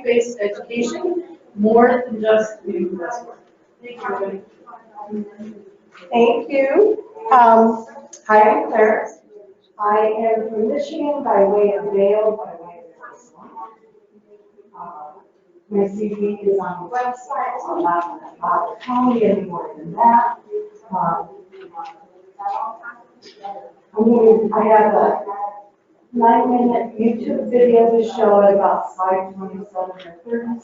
value-based education, more than just new buzzword. Thank you, everybody. Thank you. Hi, I'm Claire. I am from Michigan by way of Vail, by way of Arizona. My CV is on the website, so I'm not going to bother telling you any more than that. I have a 9-minute YouTube video to show at about slide 27 or 37.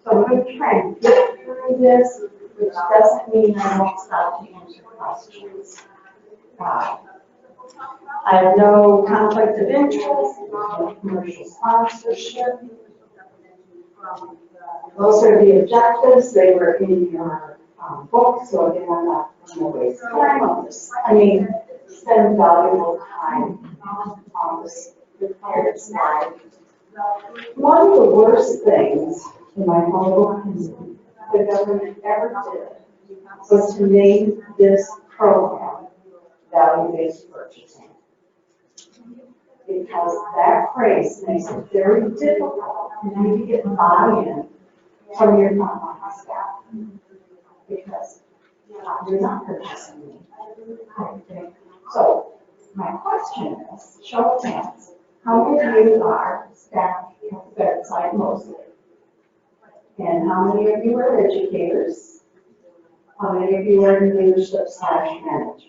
So I'm going to try and get through this, which doesn't mean I won't stop to answer questions. I have no conflict of interest, no commercial sponsorship. Those are the objectives. They were in your book, so again, I'm not going to waste time on this. Spend valuable time on this prepared slide. One of the worst things, in my humble opinion, the government ever did was to name this program value-based purchasing. Because that phrase makes it very difficult for you to get buy-in from your frontline staff. Because you're not purchasing me. Okay. So, my question is, show of hands, how many of you are staff at the bedside mostly? And how many of you are educators? How many of you are in leadership/management?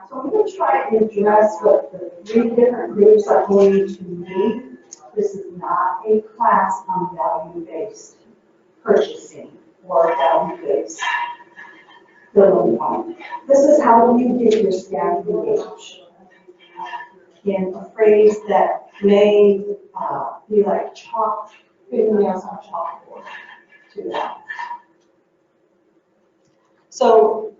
So I'm going to try and address what the 3 different groups are going to need. This is not a class on value-based purchasing or value-based billing point. This is how you get your staff engaged. In a phrase that may be like chalk, fingernails on chalkboard to that. So,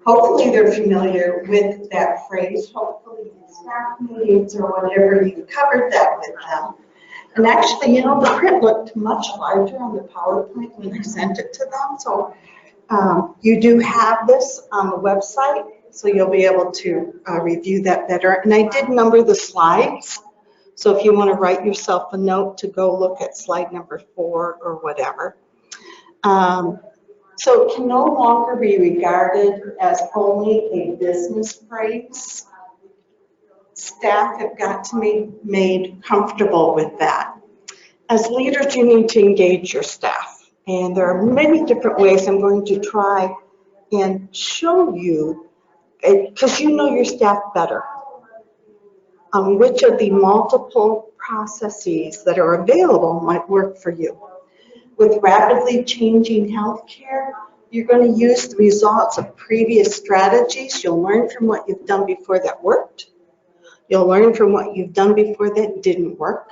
hopefully they're familiar with that phrase. Hopefully in staff meetings or whatever, you covered that with them. And actually, the print looked much larger on the PowerPoint when I sent it to them. So you do have this on the website, so you'll be able to review that better. And I did number the slides. So if you want to write yourself a note to go look at slide number 4 or whatever. So it can no longer be regarded as only a business phrase. Staff have got to be made comfortable with that. As leaders, you need to engage your staff. And there are many different ways I'm going to try and show you, because you know your staff better, which of the multiple processes that are available might work for you. With rapidly changing healthcare, you're going to use the results of previous strategies. You'll learn from what you've done before that worked. You'll learn from what you've done before that didn't work.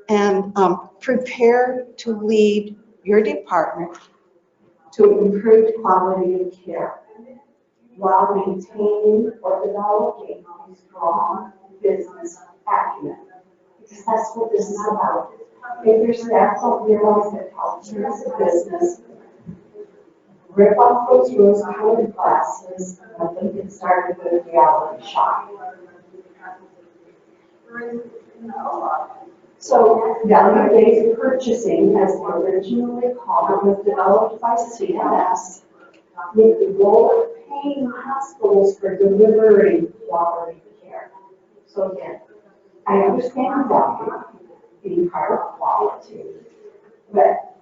And prepare to lead your department to improve quality of care while maintaining or developing a strong business acumen. Because that's what this is about. If your staff don't realize that healthcare is a business, rip off those rose-colored glasses and let them get started with a reality shock. So, value-based purchasing, as originally called, was developed by CMS with the goal of paying hospitals for delivering quality care. So again, I understand value being part of quality, but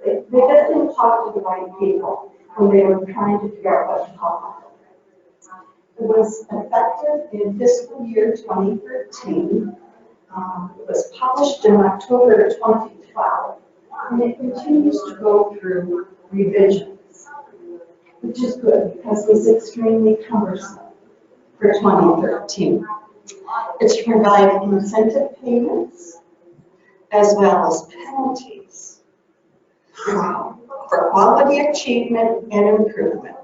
they just didn't talk to the right people when they were trying to figure out what to call it. It was effective in fiscal year 2013. It was published in October 2012, and it continues to go through revisions, which is good because it was extremely cumbersome for 2013. It's to provide incentive payments as well as penalties for quality achievement and improvement.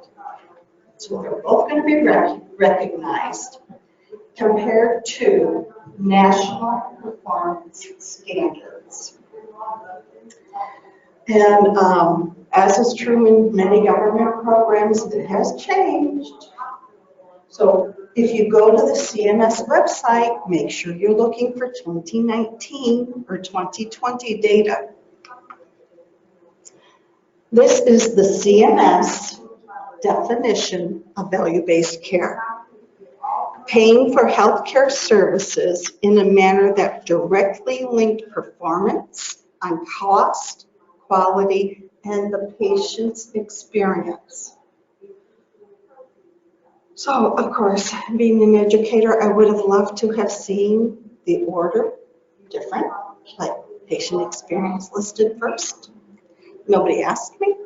So they're both going to be recognized compared to national performance standards. And as is true in many government programs, it has changed. So If you go to the CMS website, make sure you're looking for 2019 or 2020 data. This is the CMS definition of value-based care. Paying for healthcare services in a manner that directly linked performance on cost, quality, and the patient's experience. So, of course, being an educator, I would have loved to have seen the order different, like patient experience listed first. Nobody asked me.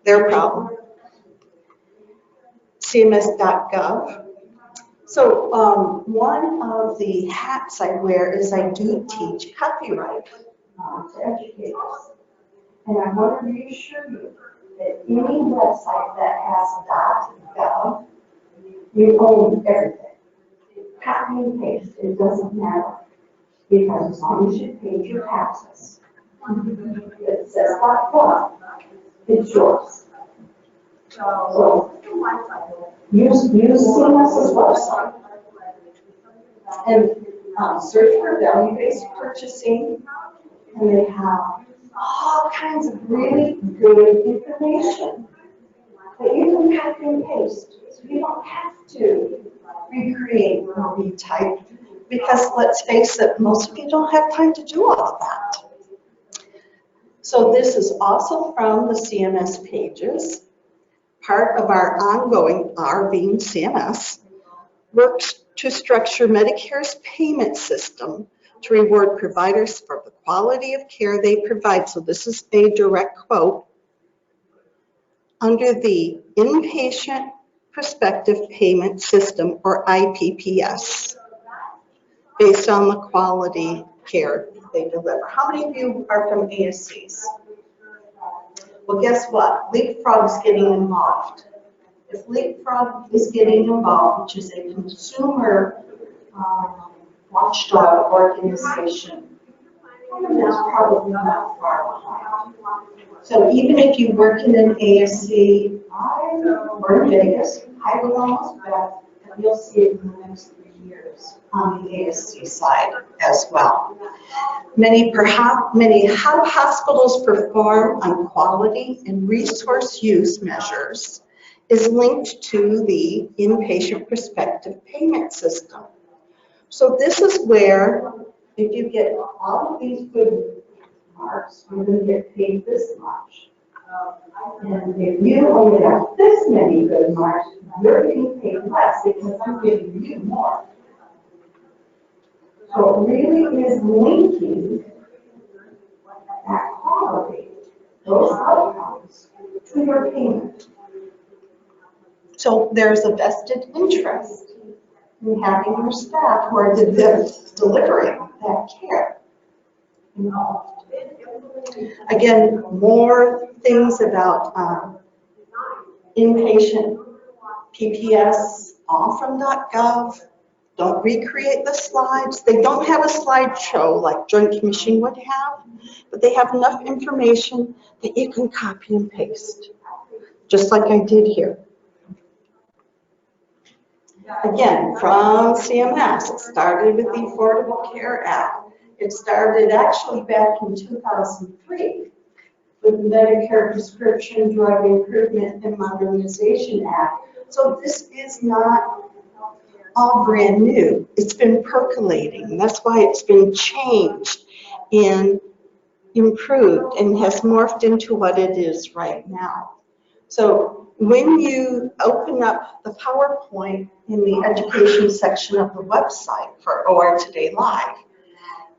Their problem. CMS.gov. So one of the hats I wear is I do teach copyright to educators. And I want to reassure you that any website that has .gov, you own everything. Copy and paste, it doesn't matter. Because as long as you paid your taxes, it says .gov, it's yours. So use CMS's website and search for value-based purchasing, and they have all kinds of really good information that you can copy and paste. So you don't have to recreate or retype, because let's face it, most of you don't have time to do all of that. So this is also from the CMS pages. Part of our ongoing, our being CMS, works to structure Medicare's payment system to reward providers for the quality of care they provide. So this is a direct quote. Under the Inpatient Prospective Payment System, or IPPS, based on the quality care they deliver. How many of you are from ASCs? Well, guess what? Leapfrog is getting involved. If Leapfrog is getting involved, which is a consumer watchdog organization, that's probably not far behind. So even if you work in an ASC or in Vegas, I would almost bet that you'll see it in the next 3 years on the ASC side as well. How hospitals perform on quality and resource use measures is linked to the inpatient prospective payment system. So this is where, if you get all of these good marks, you're going to get paid this much. And if you only have this many good marks, you're getting paid less because I'm giving you more. So it really is linking that quality, those outcomes, to your payment. So there's a vested interest in having your staff who are delivering that care involved. Again, more things about inpatient PPS, all from .gov. Don't recreate the slides. They don't have a slideshow like Joint Commission would have, but they have enough information that you can copy and paste, just like I did here. Again, from CMS, it started with the Affordable Care Act. It started actually back in 2003 with the Medicare Prescription Drug Improvement and Modernization Act. So this is not all brand new. It's been percolating. That's why it's been changed and improved and has morphed into what it is right now. So when you open up the PowerPoint in the education section of the website for OR Today Live,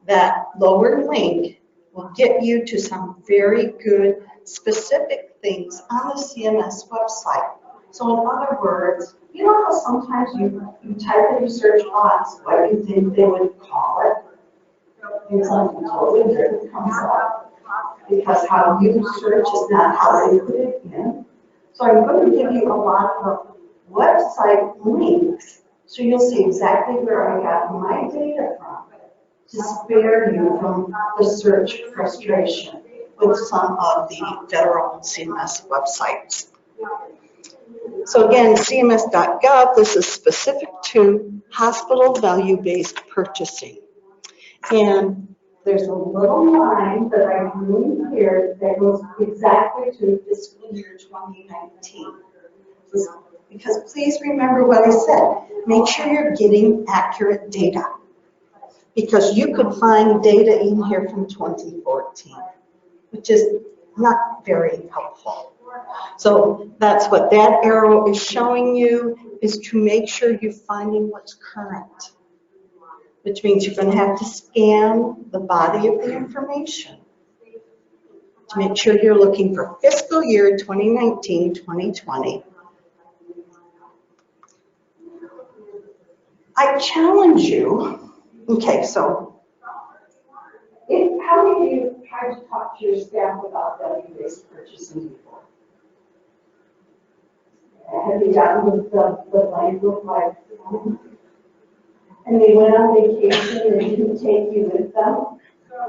that lower link will get you to some very good specific things on the CMS website. So in other words, you know how sometimes you type in your search box what you think they would call it, and something totally different comes up because how you search is not how they put it in. So I'm going to give you a lot of website links so you'll see exactly where I got my data from to spare you from the search frustration with some of the federal CMS websites. So again, CMS.gov, this is specific to hospital value-based purchasing. And there's a little line that I'm doing here that goes exactly to fiscal year 2019. Because please remember what I said, make sure you're getting accurate data. Because you could find data in here from 2014, which is not very helpful. So that's what that arrow is showing you, is to make sure you're finding what's current, which means you're going to have to scan the body of the information to make sure you're looking for fiscal year 2019, 2020. I challenge you, okay, so How many of you tried to talk to your staff about value-based purchasing before? Have you gotten the blank look like, and they went on vacation and didn't take you with them?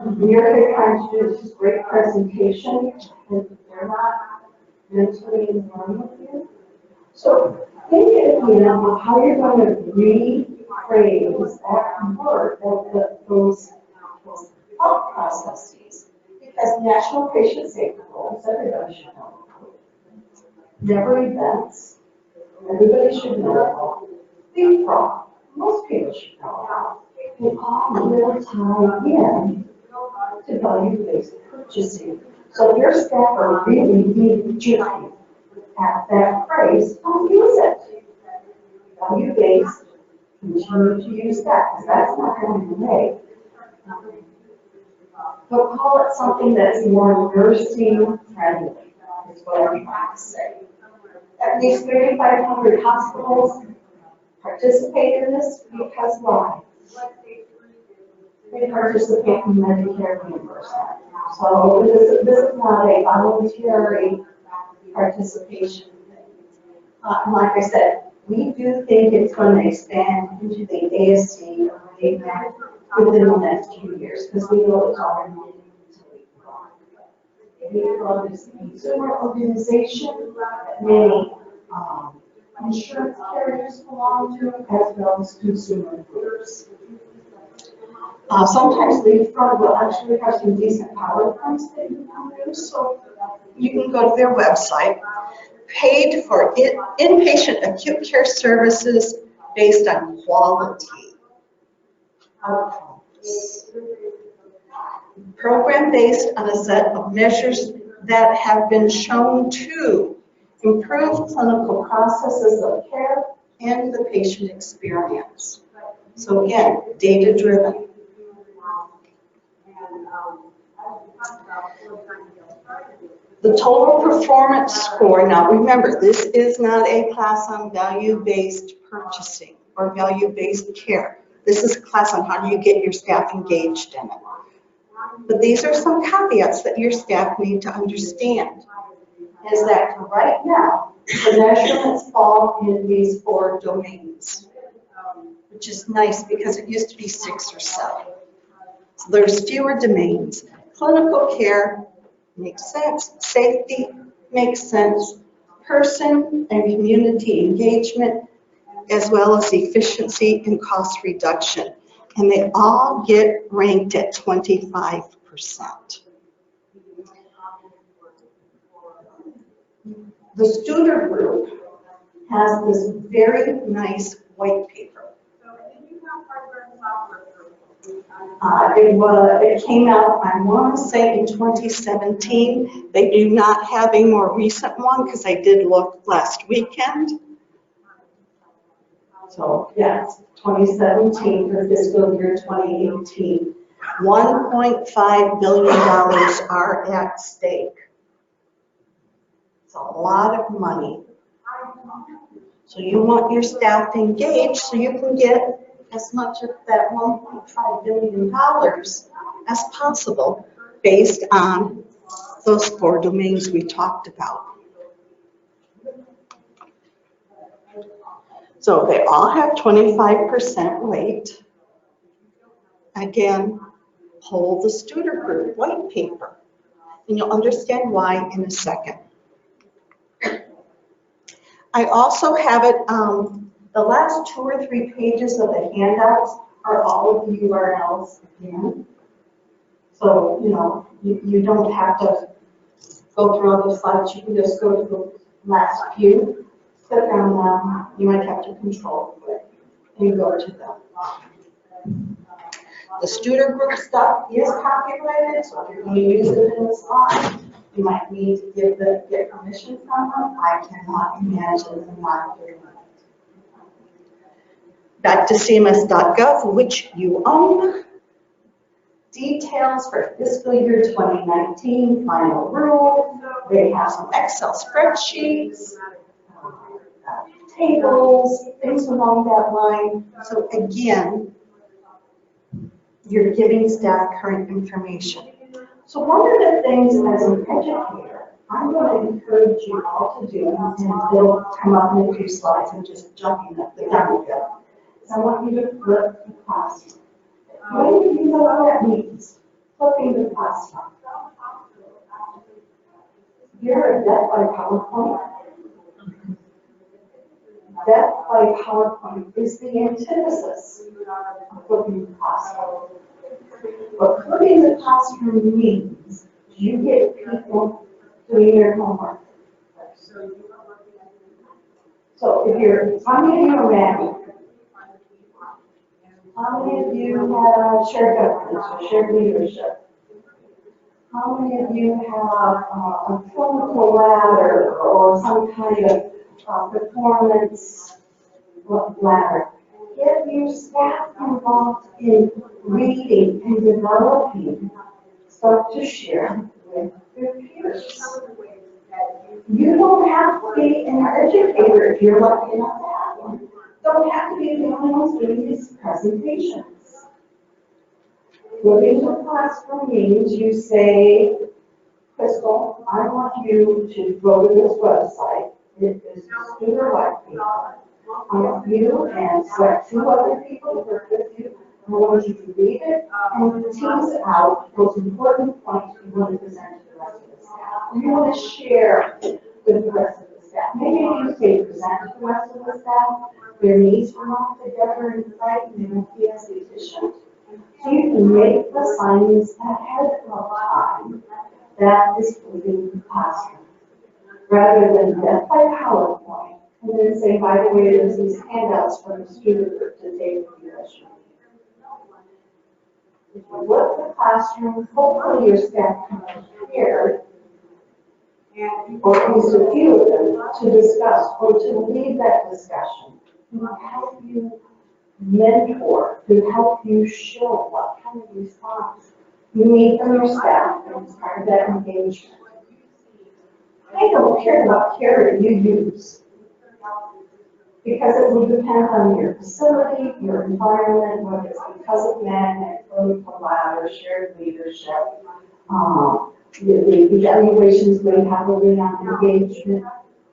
And you're here trying to do this great presentation, and they're not mentally in line with you? So think of how you're going to rephrase that word, those thought processes. Because national patient safety goals, everybody should know. Never events, everybody should know. Think fraud, most people should know. They all will tie in to value-based purchasing. So your staff are really being jerky at that phrase, don't use it. Value-based, continue to use that, because that's not going away. But call it something that's more nursing friendly, is what I'm trying to say. At least 3,500 hospitals participate in this, because why? They participate in Medicare reimbursement. So this is not a voluntary participation thing. Like I said, we do think it's going to expand into the ASC arena within the next few years, because we know it's already moving into leapfrog. Is a consumer organization that many insurance carriers belong to, as well as consumer groups. Sometimes leapfrog will actually have some decent PowerPoints that you can use, so you can go to their website. Paid for inpatient acute care services based on quality outcomes. Program based on a set of measures that have been shown to improve clinical processes of care and the patient experience. So again, data driven. The total performance score, now remember, this is not a class on value-based purchasing or value-based care. This is a class on how do you get your staff engaged in it. But these are some caveats that your staff need to understand. Is that right now, the measurements fall in these 4 domains, which is nice because it used to be 6 or 7. So there's fewer domains. Clinical care makes sense. Safety makes sense. Person and community engagement, as well as efficiency and cost reduction. And they all get ranked at 25%. The Studer Group has this very nice white paper. It came out, I want to say, in 2017. They do not have a more recent one because I did look last weekend. So yes, 2017 for fiscal year 2018. $1.5 billion are at stake. It's a lot of money. So you want your staff engaged so you can get as much of that $1.5 billion as possible based on those 4 domains we talked about. So they all have 25% weight. Again, pull the Studer Group white paper, and you'll understand why in a second. I also have it, the last 2 or 3 pages of the handouts are all of the URLs again. So, you know, you don't have to go through all the slides. You can just go to the last few, click on them. You might have to control it and go to them. The student group stuff is copyrighted, so if you're going to use it in the slide, you might need to get permission from them. I cannot imagine them not doing it. Back to cms.gov, which you own. Details for fiscal year 2019, final rule. They have some Excel spreadsheets, tables, things along that line. So again, you're giving staff current information. So one of the things as an educator, I'm going to encourage you all to do, and they'll come up in a few slides and just jumping up the gun here. I want you to flip the classroom. When do you know what that means? Flipping the classroom. You're a death by PowerPoint. Death by PowerPoint is the antithesis of flipping the classroom. What flipping the classroom means, you get people doing their homework. So if you're, how many of you are married? How many of you have shared governance or shared leadership? How many of you have a clinical ladder or some kind of performance ladder? Get your staff involved in reading and developing stuff to share with their peers. You don't have to be an educator if you're lucky enough to have one. Don't have to be the only ones doing these presentations. Flipping the classroom means you say, Crystal, I want you to go to this website. It is super likely. I want you and select 2 other people to work with you. I want you to read it and tease out those important points you want to present to the rest of the staff. You want to share with the rest of the staff. Maybe you say present to the rest of the staff. Their needs were not together in sight and they won't be as efficient. So you can make the assignments ahead of time. That is flipping the classroom. Rather than death by PowerPoint and then say, by the way, there's these handouts for the student group to take with you. If you flip the classroom, hopefully your staff can be prepared, or at least a few of them, to discuss or to lead that discussion. To help you mentor, to help you show what kind of response you need from your staff as part of that engagement. I don't care what carrier you use, because it will depend on your facility, your environment, whether it's because of magnet, clinical ladder, shared leadership, the evaluations may have a lean on engagement,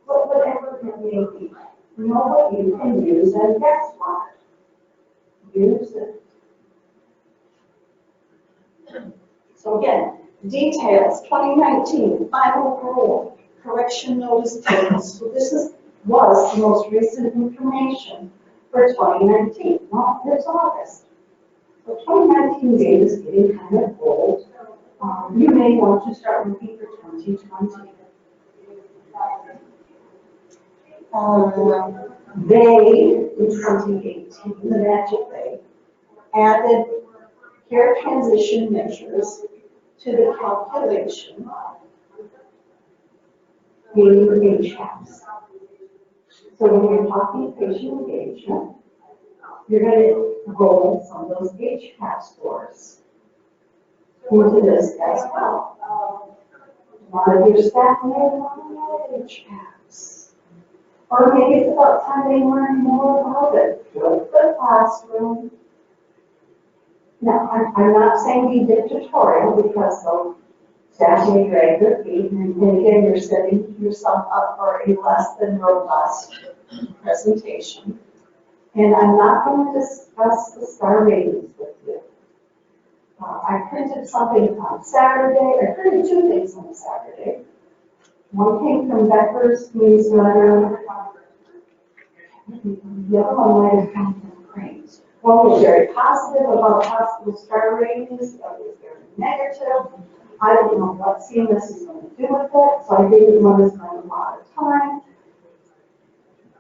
whatever it may be. Know what you can use, and guess what? Use it. So again, details, 2019, final rule, correction notice tables. So this was the most recent information for 2019. Well, it's August. So 2019 data is getting kind of old. You may want to start looking for 2020. They, in 2018, the Magic They, added care transition measures to the calculation, meaning age caps. So when you're talking patient engagement, you're going to roll some of those age cap scores into this as well. A lot of your staff may want age caps. Or maybe it's about time they learn more about it. Flip the classroom. Now, I'm not saying be dictatorial, because they'll staff may drag their feet, and again, you're setting yourself up for a less than robust presentation. And I'm not going to discuss the star ratings with you. I printed something on Saturday. I printed 2 things on Saturday. One came from Becker's newsletter, The other one might have come from Cranes. One was very positive about hospital star ratings, the other was very negative. I don't know what CMS is going to do with it, so I didn't want to spend a lot of time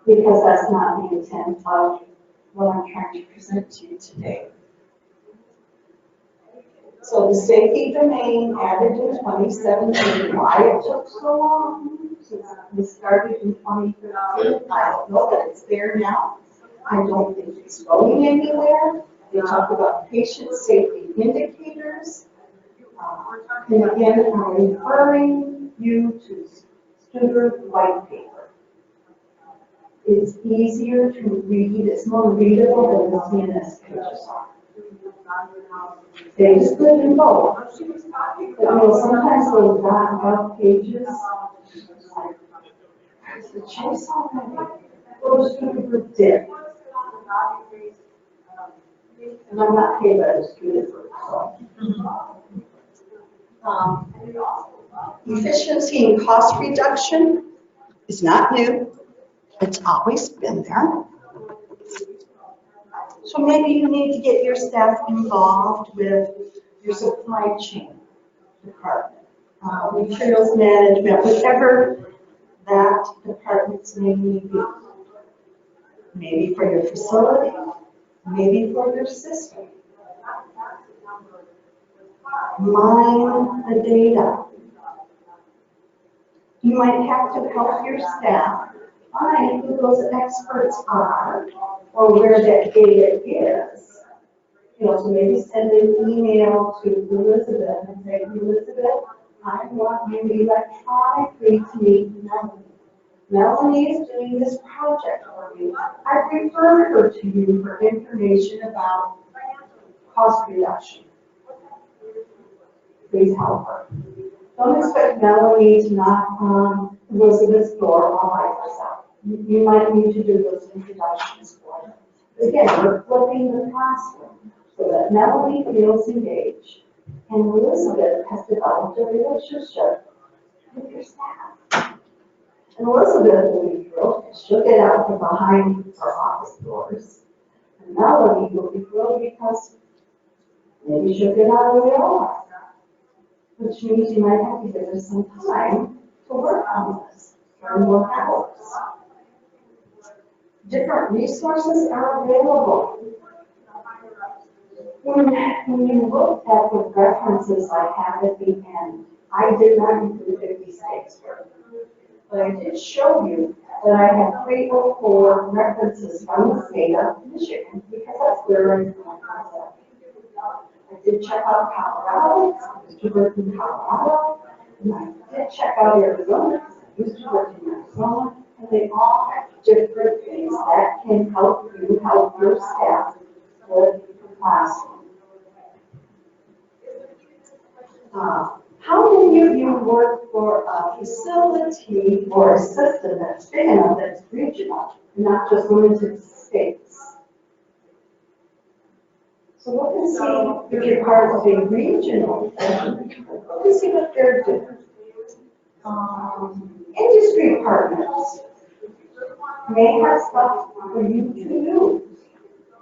because that's not the intent of what I'm trying to present to you today. So the safety domain added in 2017, why it took so long since we started in 2013, I don't know, but it's there now. I don't think it's going anywhere. They talk about patient safety indicators. And again, I'm referring you to Studer white paper. It's easier to read, it's more readable than the CNS pages are. They just good in both. But you know, sometimes those .gov pages, like, there's the chase already. Those Studer did. And I'm not paid by the student group, so. Efficiency and cost reduction is not new. It's always been there. So maybe you need to get your staff involved with your supply chain department, materials management, whatever that department's name may be. Maybe for your facility, maybe for your system. Mine the data. You might have to help your staff find who those experts are or where that data is. You know, so maybe send an email to Elizabeth and say, Elizabeth, I want you electronically to meet Melanie. Melanie is doing this project for me. I referred her to you for information about cost reduction. Please help her. Don't expect Melanie to knock on Elizabeth's door all by herself. You might need to do those introductions for her. Again, we're flipping the classroom so that Melanie feels engaged. And Elizabeth has developed a relationship with your staff. And Elizabeth will be thrilled because she'll get out from behind her office doors. And Melanie will be thrilled because maybe she'll get out of the office. Which means you might have to give her some time to work on this for more hours. Different resources are available. When you look at the references I have at the end, I did not include 50 states here. But I did show you that I have 3 or 4 references from the state of Michigan because that's where I'm from. I did check out Colorado, I used to work in Colorado, and I did check out Arizona, I used to work in Arizona, and they all have different things that can help you help your staff with the classroom. How many of you work for a facility or a system that's big enough that's regional, and not just limited to states? So look and see if you're part of a regional thing. Look and see what they're doing. Industry partners may have stuff for you to do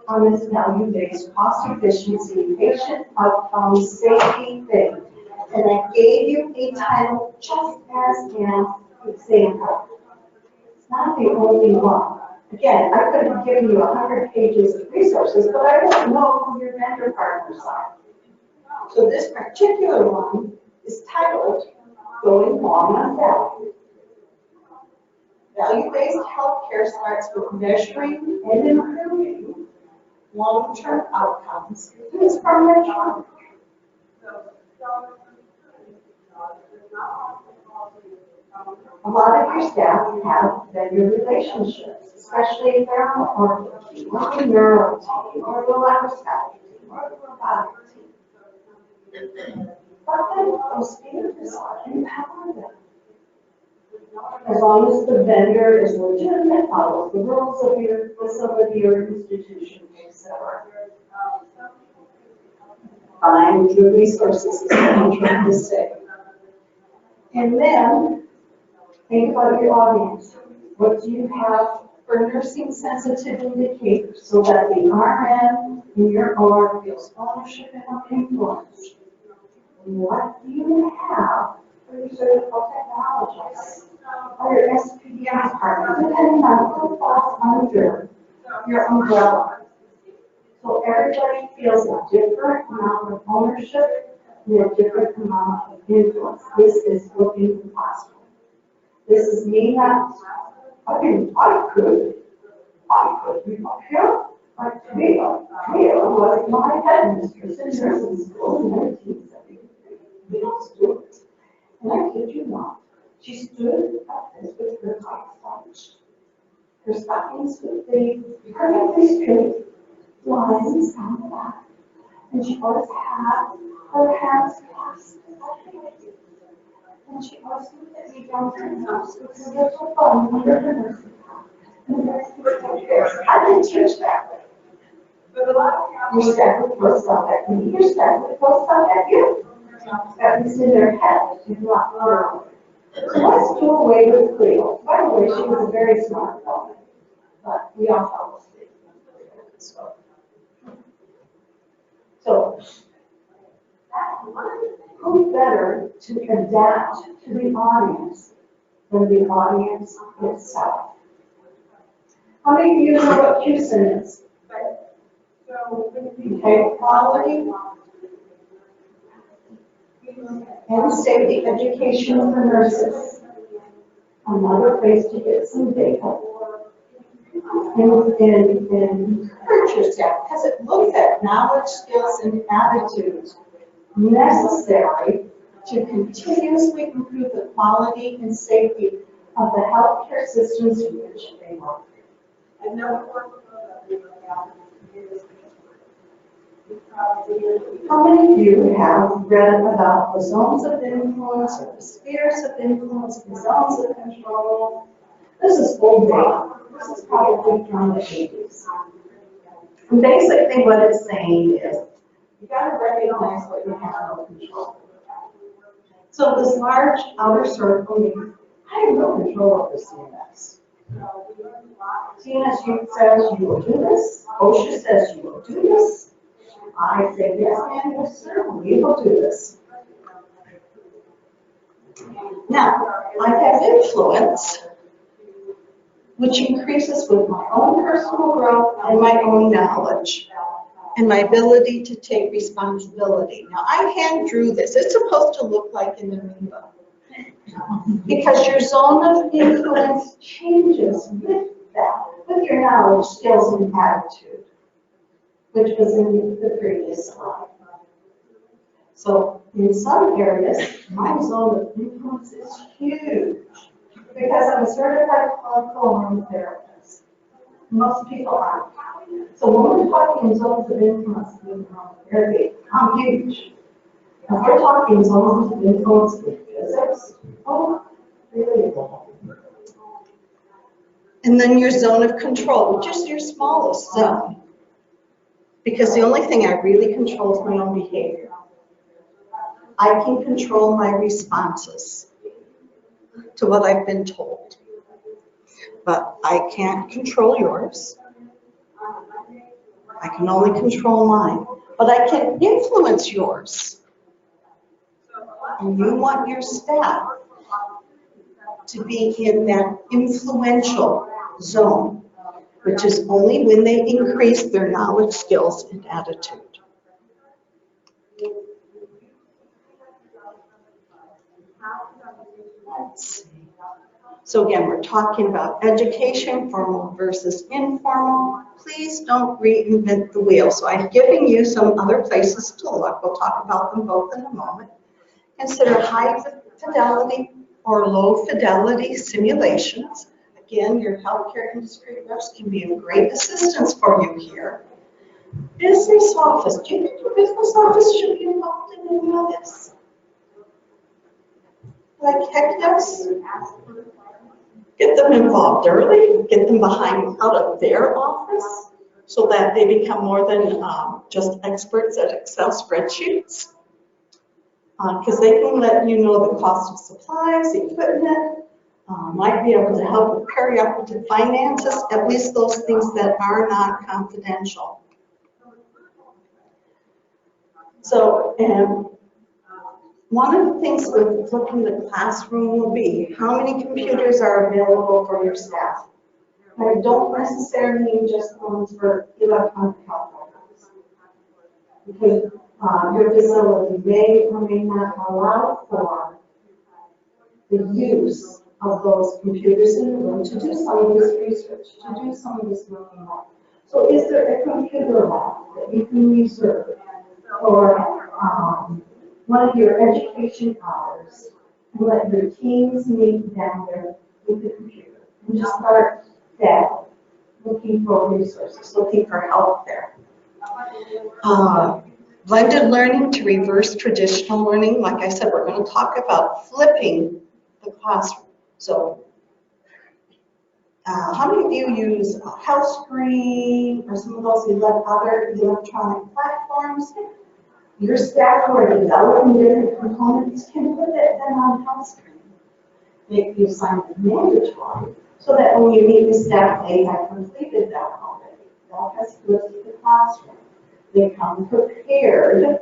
on this value-based cost efficiency, patient outcomes, safety thing. And I gave you a title just as an example. It's not the only one. Again, I could have given you 100 pages of resources, but I don't know who your vendor partners are. So this particular one is titled Going Long on Value. Value-based healthcare starts with measuring and improving long-term outcomes. And it's from Medtronic. A lot of your staff have vendor relationships, especially if they're on the ortho team, or the neuro team, or the laparoscopic team, or the robotic team. But then those vendors empower them. As long as the vendor is legitimate, follows the rules of your facility or institution, etc. Find the resources is what I'm trying to say. And then think about your audience. What do you have for nursing sensitive indicators so that the RN in your OR feels ownership and influence. What do you have for your surgical technologists or your SPDM partner, depending on who falls under your umbrella? So everybody feels a different amount of ownership and a different amount of influence. This is looking impossible. This is me not, I could be up here. Like Camille was my headmistress in nursing school in 1973. We don't do it. And I kid you not, she stood up this with her tights bunched, her stockings with the perfectly straight lines down the back. And she always had her hands clasped. And she always looked at me down her nose with a little bun under her nose. I didn't church that way. You're stacked with close stuff at me. You're stacked with close stuff at you. That is in their head. She's not learning. So let's do away with Cleo. By the way, she was a very smart woman. But we all fell asleep. So who's better to adapt to the audience than the audience itself? How many of you know what QSIN is? Okay, quality and safety education for nurses. Another place to get some data. And encourage your staff, because it looks at knowledge, skills, and attitudes necessary to continuously improve the quality and safety of the healthcare systems in which they work. How many of you have read about the zones of influence or the spheres of influence, the zones of control? This is old data. This is probably from the 80s. And basically what it's saying is, you got to recognize what you have no control. So this large outer circle means, I have no control over CNS. CNS says you will do this. OSHA says you will do this. I say, yes, ma'am, yes, sir, we will do this. Now, I have influence, which increases with my own personal growth and my own knowledge and my ability to take responsibility. Now, I hand drew this. It's supposed to look like an amoeba because your zone of influence changes with that, with your knowledge, skills, and attitude, which was in the previous slide. So in some areas, my zone of influence is huge because I'm a certified clinical aromatherapist. Most people aren't. So when we're talking zones of influence in aromatherapy, I'm huge. If we're talking zones of influence in physics, oh, really? And then your zone of control, which is your smallest zone. Because the only thing I really control is my own behavior. I can control my responses to what I've been told. But I can't control yours. I can only control mine. But I can influence yours. And you want your staff to be in that influential zone, which is only when they increase their knowledge, skills, and attitude. Let's see. So again, we're talking about education, formal versus informal. Please don't reinvent the wheel. So I'm giving you some other places to look. We'll talk about them both in a moment. Consider high fidelity or low fidelity simulations. Again, your healthcare industry reps can be of great assistance for you here. Business office. Do you think your business office should be involved in any of this? Like heck yes. Get them involved early, get them out of their office so that they become more than just experts at Excel spreadsheets. Because they can let you know the cost of supplies, equipment, might be able to help with perioperative finances, at least those things that are not confidential. So, one of the things with flipping the classroom will be how many computers are available for your staff. And I don't necessarily mean just ones for electronic health records. Because your facility may or may not allow for the use of those computers in the room to do some of this research, to do some of this learning work. So is there a computer lab that you can reserve for one of your education hours and let your teams meet down there with the computer and just start that, looking for resources, looking for help there. Blended learning to reverse traditional learning. Like I said, we're going to talk about flipping the classroom. So how many of you use HealthScreen or some of those other electronic platforms? Your staff who are developing different components can put them on HealthScreen. Make the assignment mandatory so that when you meet with staff, they have completed that already. That has flipped the classroom. They come prepared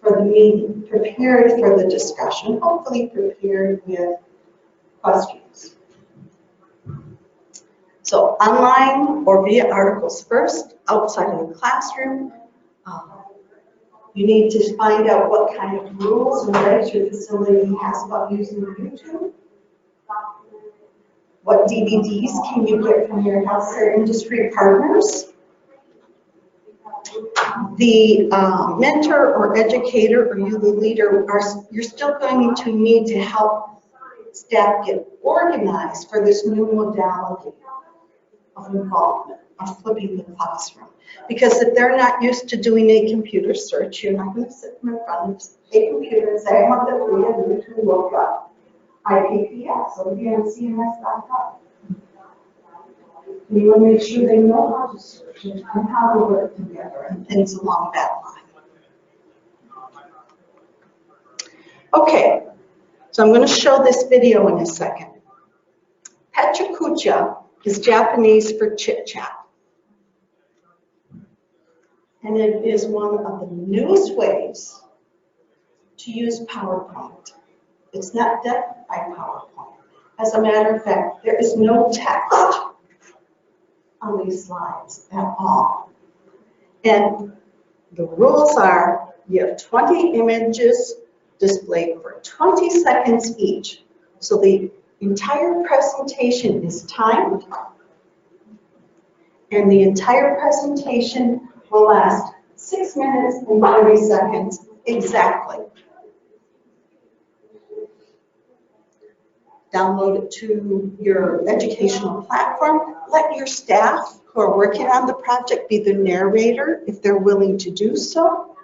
for the meeting, prepared for the discussion, hopefully prepared with questions. So online or via articles first, outside of the classroom. You need to find out what kind of rules and regs your facility has about using YouTube. What DVDs can you get from your healthcare industry partners? The mentor or educator or you the leader, you're still going to need to help staff get organized for this new modality of involvement, of flipping the classroom. Because if they're not used to doing a computer search, you're not going to sit in front of a computer and say, I want the free of YouTube look up IPPS over here on CMS.gov. You want to make sure they know how to search and how to work together and things along that line. Okay, so I'm going to show this video in a second. Pechakucha is Japanese for chit-chat. And it is one of the newest ways to use PowerPoint. It's not done by PowerPoint. As a matter of fact, there is no text on these slides at all. And the rules are you have 20 images displayed for 20 seconds each. So the entire presentation is timed, and the entire presentation will last 6 minutes and 30 seconds exactly. Download it to your educational platform. Let your staff who are working on the project be the narrator if they're willing to do so.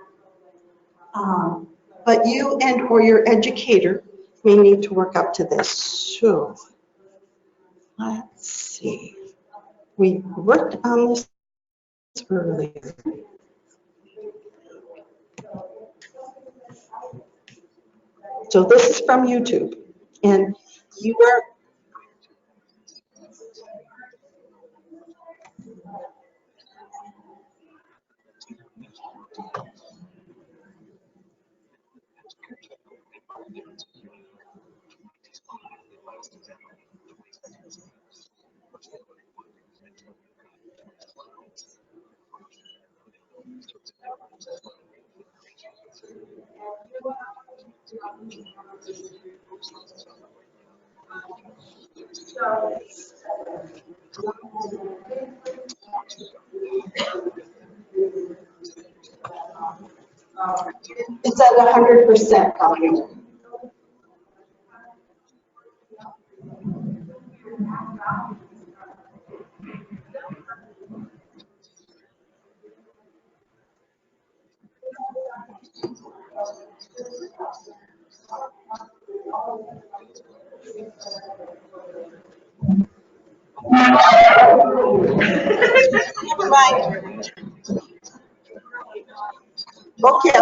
But you and or your educator may need to work up to this. So let's see. We worked on this earlier. So this is from YouTube, and you are it's at 100% volume. Never mind. Okay.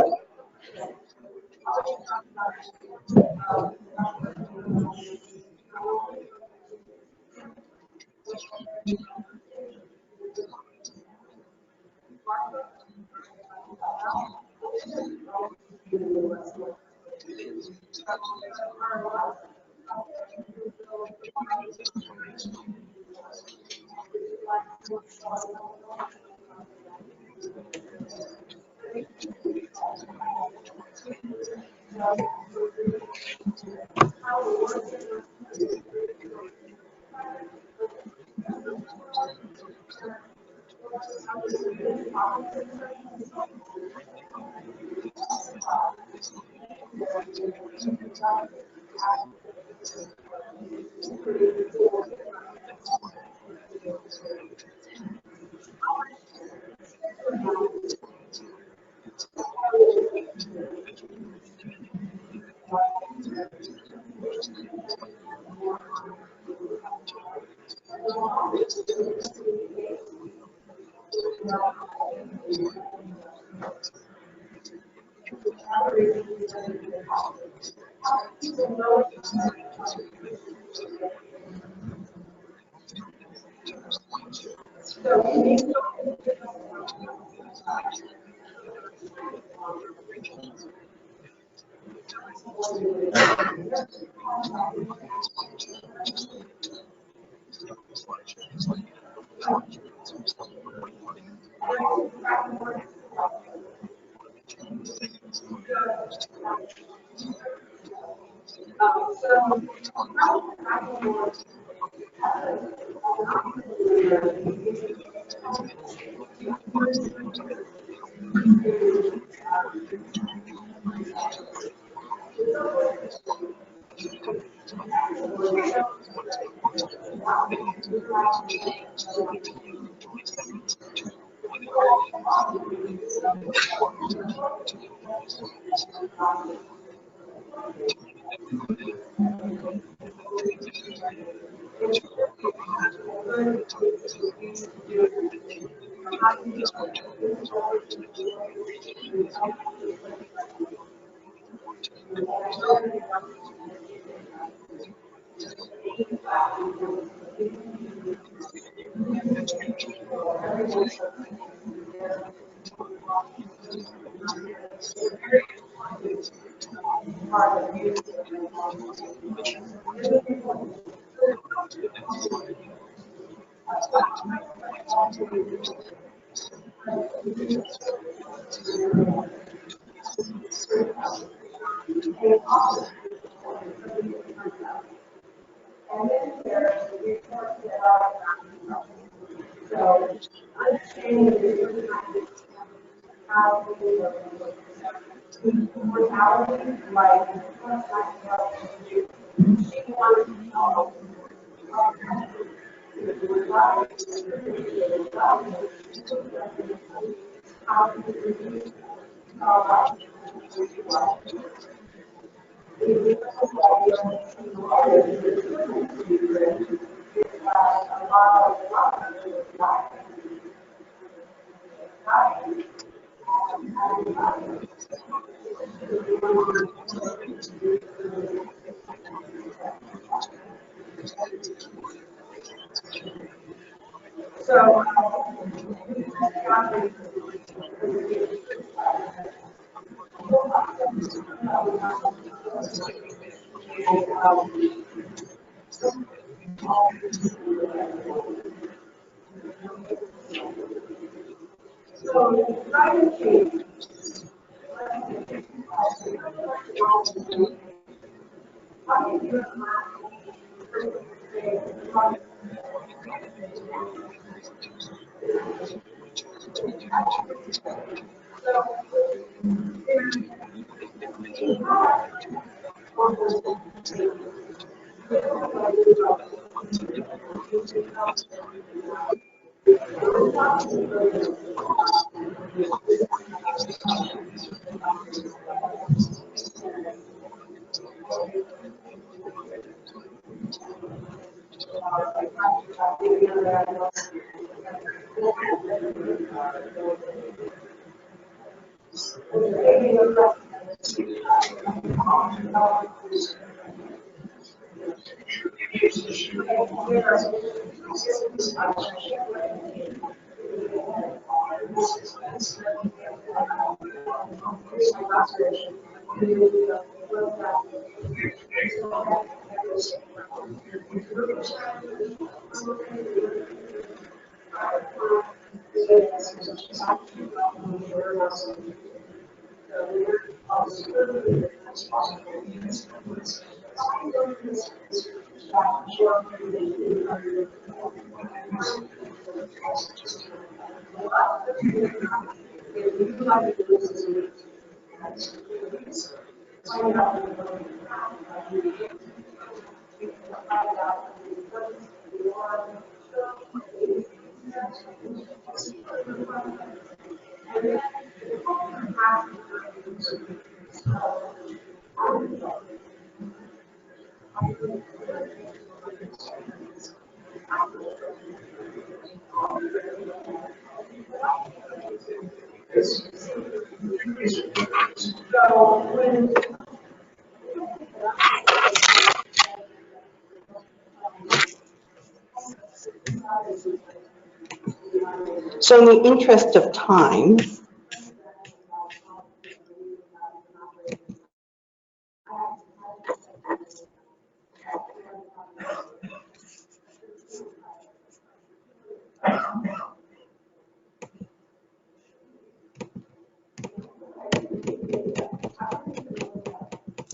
So in the interest of time,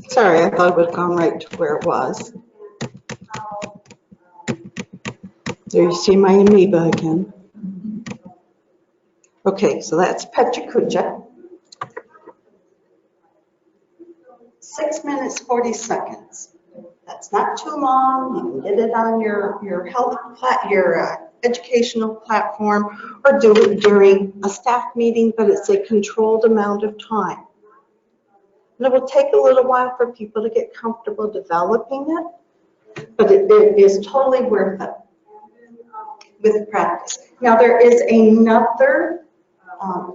sorry, I thought it would have gone right to where it was. There you see my amoeba again. Okay, so that's Pechakucha. 6 minutes, 40 seconds. That's not too long. You can get it on your health, your educational platform, or do it during a staff meeting, but it's a controlled amount of time. And it will take a little while for people to get comfortable developing it, but it is totally worth it with practice. Now there is another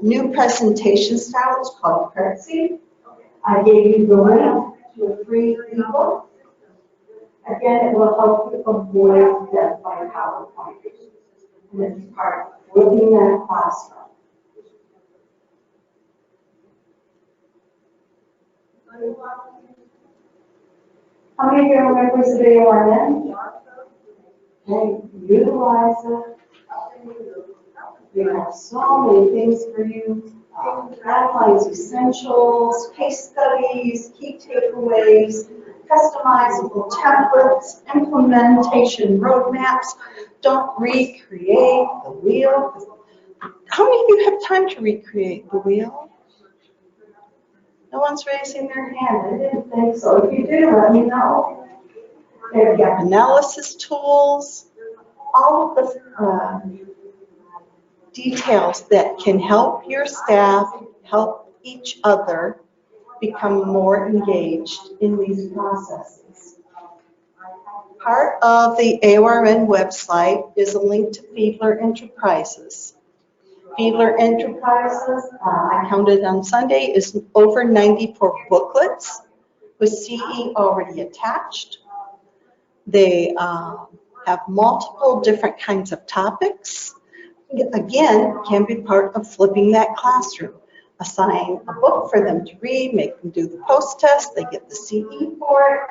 new presentation style. It's called Curtsy. I gave you the link to a free ebook. Again, it will help you avoid death by PowerPoint. And it's part of living in a classroom. How many of you are members of AORN? Okay, utilize it. We have so many things for you. Guidelines, essentials, case studies, key takeaways, customizable templates, implementation roadmaps. Don't recreate the wheel. How many of you have time to recreate the wheel? No one's raising their hand. I didn't think so. If you do, let me know. They've got analysis tools, all of the details that can help your staff, help each other become more engaged in these processes. Part of the AORN website is a link to Fiedler Enterprises. Fiedler Enterprises, I counted on Sunday, is over 94 booklets with CE already attached. They have multiple different kinds of topics. Again, can be part of flipping that classroom. Assign a book for them to read, make them do the post-test, they get the CE for it,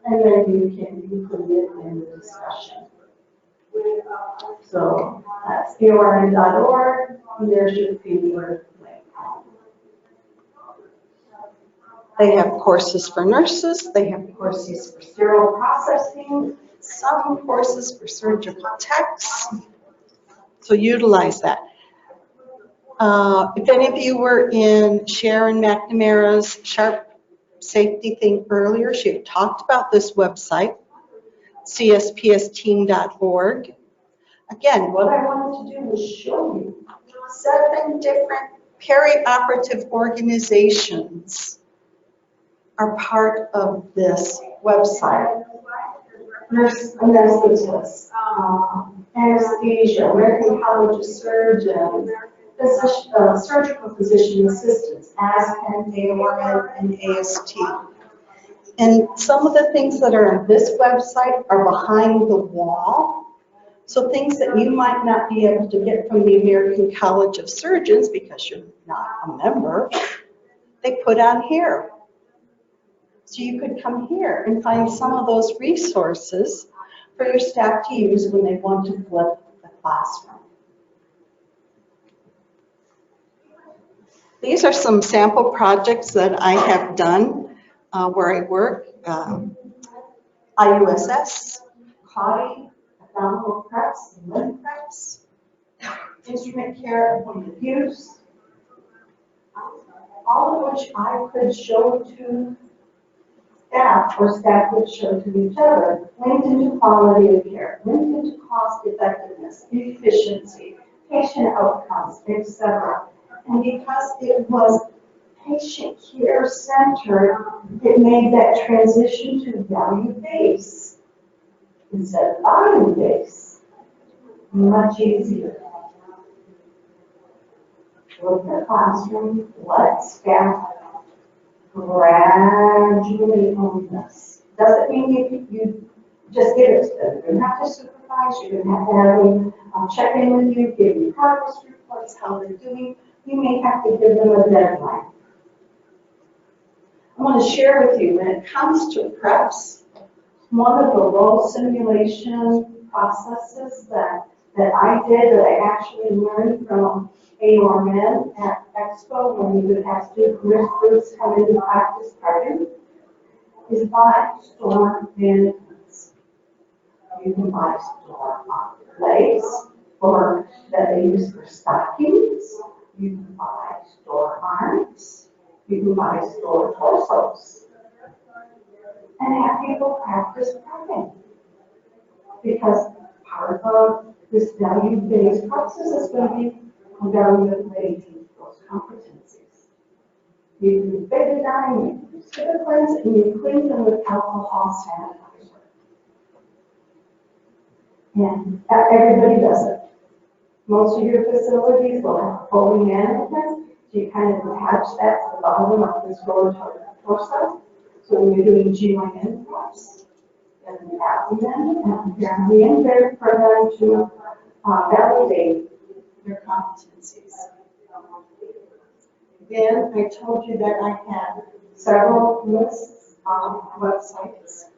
and then you can include it in the discussion. So that's AORN.org, and there's your Fiedler link. They have courses for nurses, they have courses for sterile processing, some courses for surgical techs. So utilize that. If any of you were in Sharon McNamara's Sharp Safety thing earlier, she had talked about this website, cspsteam.org. Again, what I wanted to do was show you 7 different perioperative organizations are part of this website. Nurse anesthetists, anesthesia, American College of Surgeons, surgical physician assistants, ASPEN, AORN, and AST. And some of the things that are on this website are behind the wall. So things that you might not be able to get from the American College of Surgeons because you're not a member, they put on here. So you could come here and find some of those resources for your staff to use when they want to flip the classroom. These are some sample projects that I have done where I work. IUSS, CAUTI, abdominal preps, limb preps, instrument care and point of use, all of which I could show to staff or staff would show to each other, linked into quality of care, linked into cost effectiveness, efficiency, patient outcomes, etc. And because it was patient care centered, it made that transition to value-based instead of volume-based much easier. Look at the classroom, let staff gradually own this. Doesn't mean you just give it to them. You're going to have to supervise, you're going to have them check in with you, give you progress reports, how they're doing. You may have to give them a deadline. I want to share with you, when it comes to preps, one of the role simulation processes that I did, that I actually learned from AORMN at Expo, when we would have student risk groups come into practice party, is buy store management. You can buy store legs or that they use for stockings. You can buy store arms. You can buy store torsos. And have people practice prepping. Because part of this value-based process is going to be evaluating those competencies. You do betadine, you do disciplines, and you clean them with alcohol sanitizer. And everybody does it. Most of your facilities will have Foley management, so you kind of attach that to the bottom of this lower torso. So when you're doing GYN preps, and the abdomen and the end for them to validate their competencies. Again, I told you that I had several lists on websites.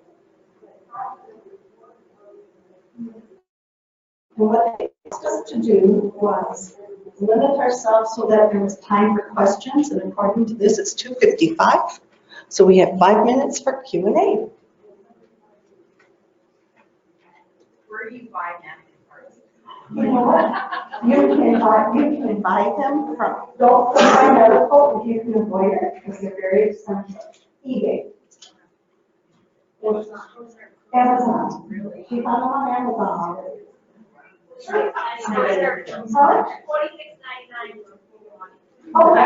And what they asked us to do was limit ourselves so that there was time for questions, and according to this, it's 2:55. So we have 5 minutes for Q&A. Where do you buy napkin parts? You know what? You can buy them from, don't buy medical if you can avoid it, because they're very expensive. eBay. Amazon. Really? She found them on Amazon already. $46.99. Oh, I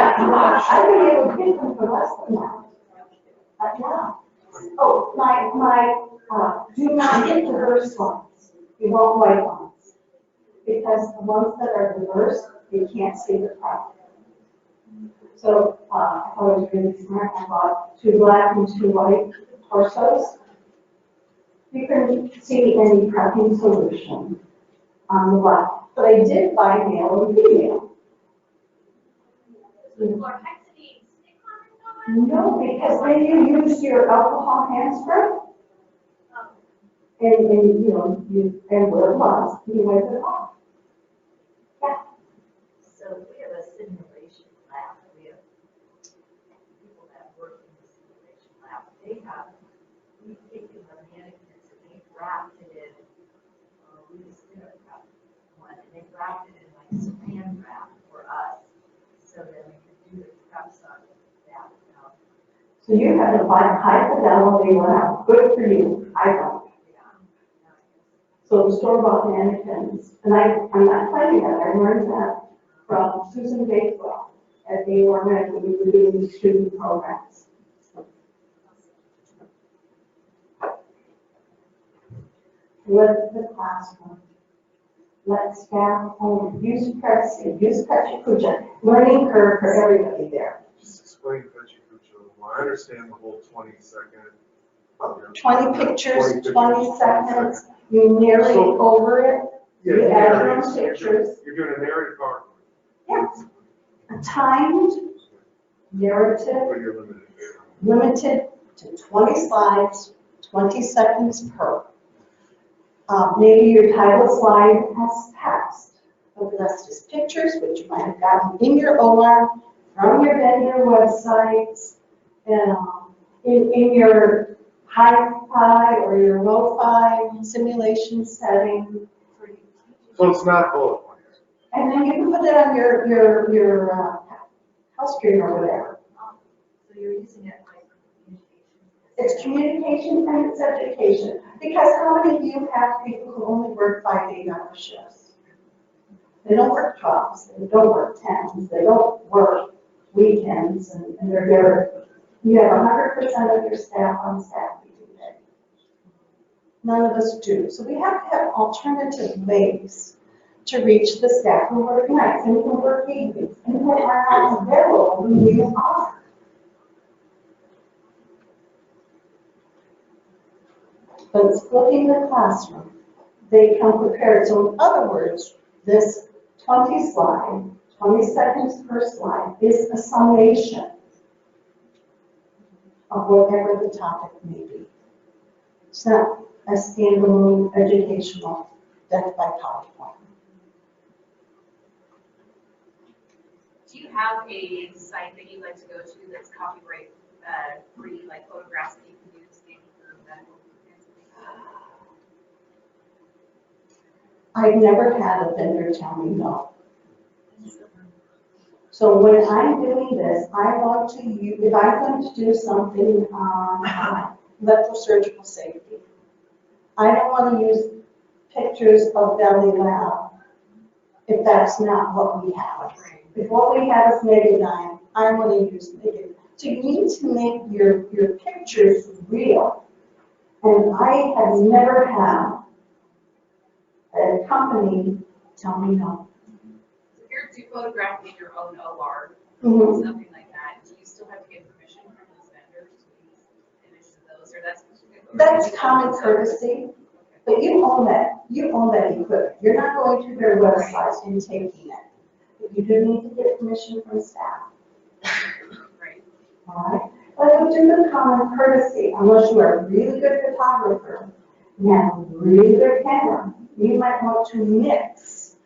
think it would get them for less than that. Yeah. Oh, do not get diverse ones. You won't white ones. Because the ones that are diverse, you can't see the product. So, I was really smart. I bought 2 black and 2 white torsos. You couldn't see any prepping solution on the left. But I did buy male and female. No, because when you use your alcohol hand spray, and wear gloves, you wipe it off. Yeah. So we have a simulation lab. We have people that work in the simulation lab. We've taken the mannequins and they've wrapped it in, we just did a one, and they wrapped it in like saran wrap for us, so that we could do the preps on that. So you have to buy high fidelity lab. Good for you. I don't. So the store-bought mannequins, and I'm not claiming that. I learned that from Susan Bakewell at AORMN when we were doing the student programs. Live the classroom. Let staff own. Use Prezi, use Kachi-Kucha. Learning curve for everybody there. Just explain Kachi-Kucha. Well, I understand the whole 20-second 20 pictures, 20 seconds, you narrate over it, Yeah, you add your own you're pictures. doing a narrative part, Yes. A timed narrative, but you're limited. limited to 20 slides, 20 seconds per. Maybe your title slide has text, but the rest is pictures, which you might have gotten in your OR, from your vendor websites, and in your hi-fi or your lo-fi simulation setting. So it's not bullet points. And then you can put it on your house screen or whatever. So you're using it like communication? It's communication and it's education. Because how many of you have people who only work 5 8-hour shifts? They don't work 12s, they don't work 10s, they don't work weekends, and you have 100% of your staff on staff meeting day. None of us do. So we have to have alternative ways to reach the staff who work nights and who work evenings and who are not available when we are. But it's flipping the classroom. They come prepared. So in other words, this 20 slide, 20 seconds per slide is a summation of whatever the topic may be. It's not a standalone educational death by PowerPoint. Do you have a site that you like to go to that's copyright free, like photographs that you can use for medical? I've never had a vendor tell me no. So when I'm doing this, I want to use, if I'm going to do something on electrosurgical safety, I don't want to use pictures of Valley Lab if that's not what we have. If what we have is Megadine, I want to use Megadine. So you need to make your pictures real. And I have never had a company tell me no. If you're photographing your own OR, Mhm. something like that, do you still have to get permission from those vendors to use images of those, or That's common courtesy, but you own that. You own that equipment. You're not going to their website and taking it. But you do need to get permission from staff. Right. All right? But it would do the common courtesy, unless you are a really good photographer and have a really good camera, you might want to mix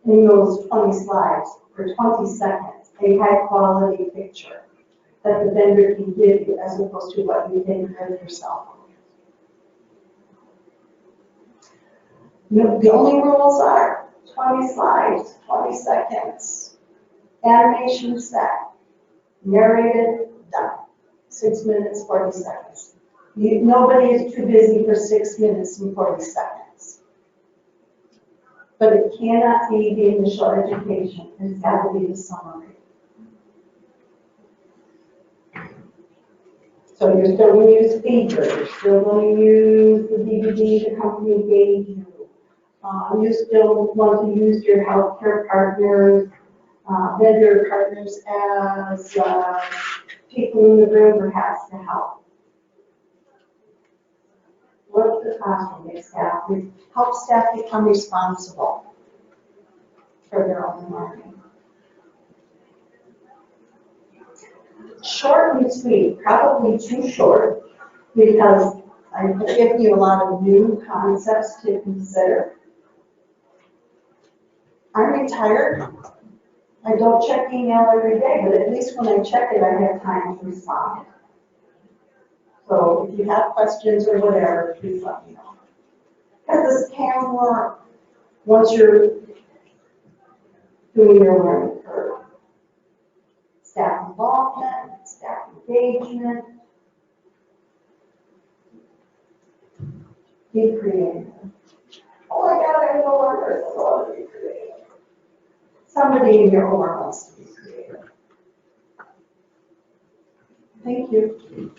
in those 20 slides for 20 seconds a high quality picture that the vendor can give you as opposed to what you think of yourself. The only rules are 20 slides, 20 seconds, animation set, narrated, done. 6 minutes, 40 seconds. Nobody is too busy for 6 minutes and 40 seconds. But it cannot be the initial education. It's got to be the summary. So you're still going to use feature, you're still going to use the DVD the company gave you. You still want to use your healthcare partners, vendor partners as people in the room perhaps to help. Work the classroom, make staff, help staff become responsible for their own learning. Short and sweet, probably too short, because I'm giving you a lot of new concepts to consider. I'm retired. I don't check email every day, but at least when I check it, I have time to respond. So if you have questions or whatever, please let me know. Because this can work once you're doing your learning curve. Staff involvement, staff engagement. Be creative. Oh my God, I know one person who wants to be creative. Somebody in your OR wants to be creative. Thank you.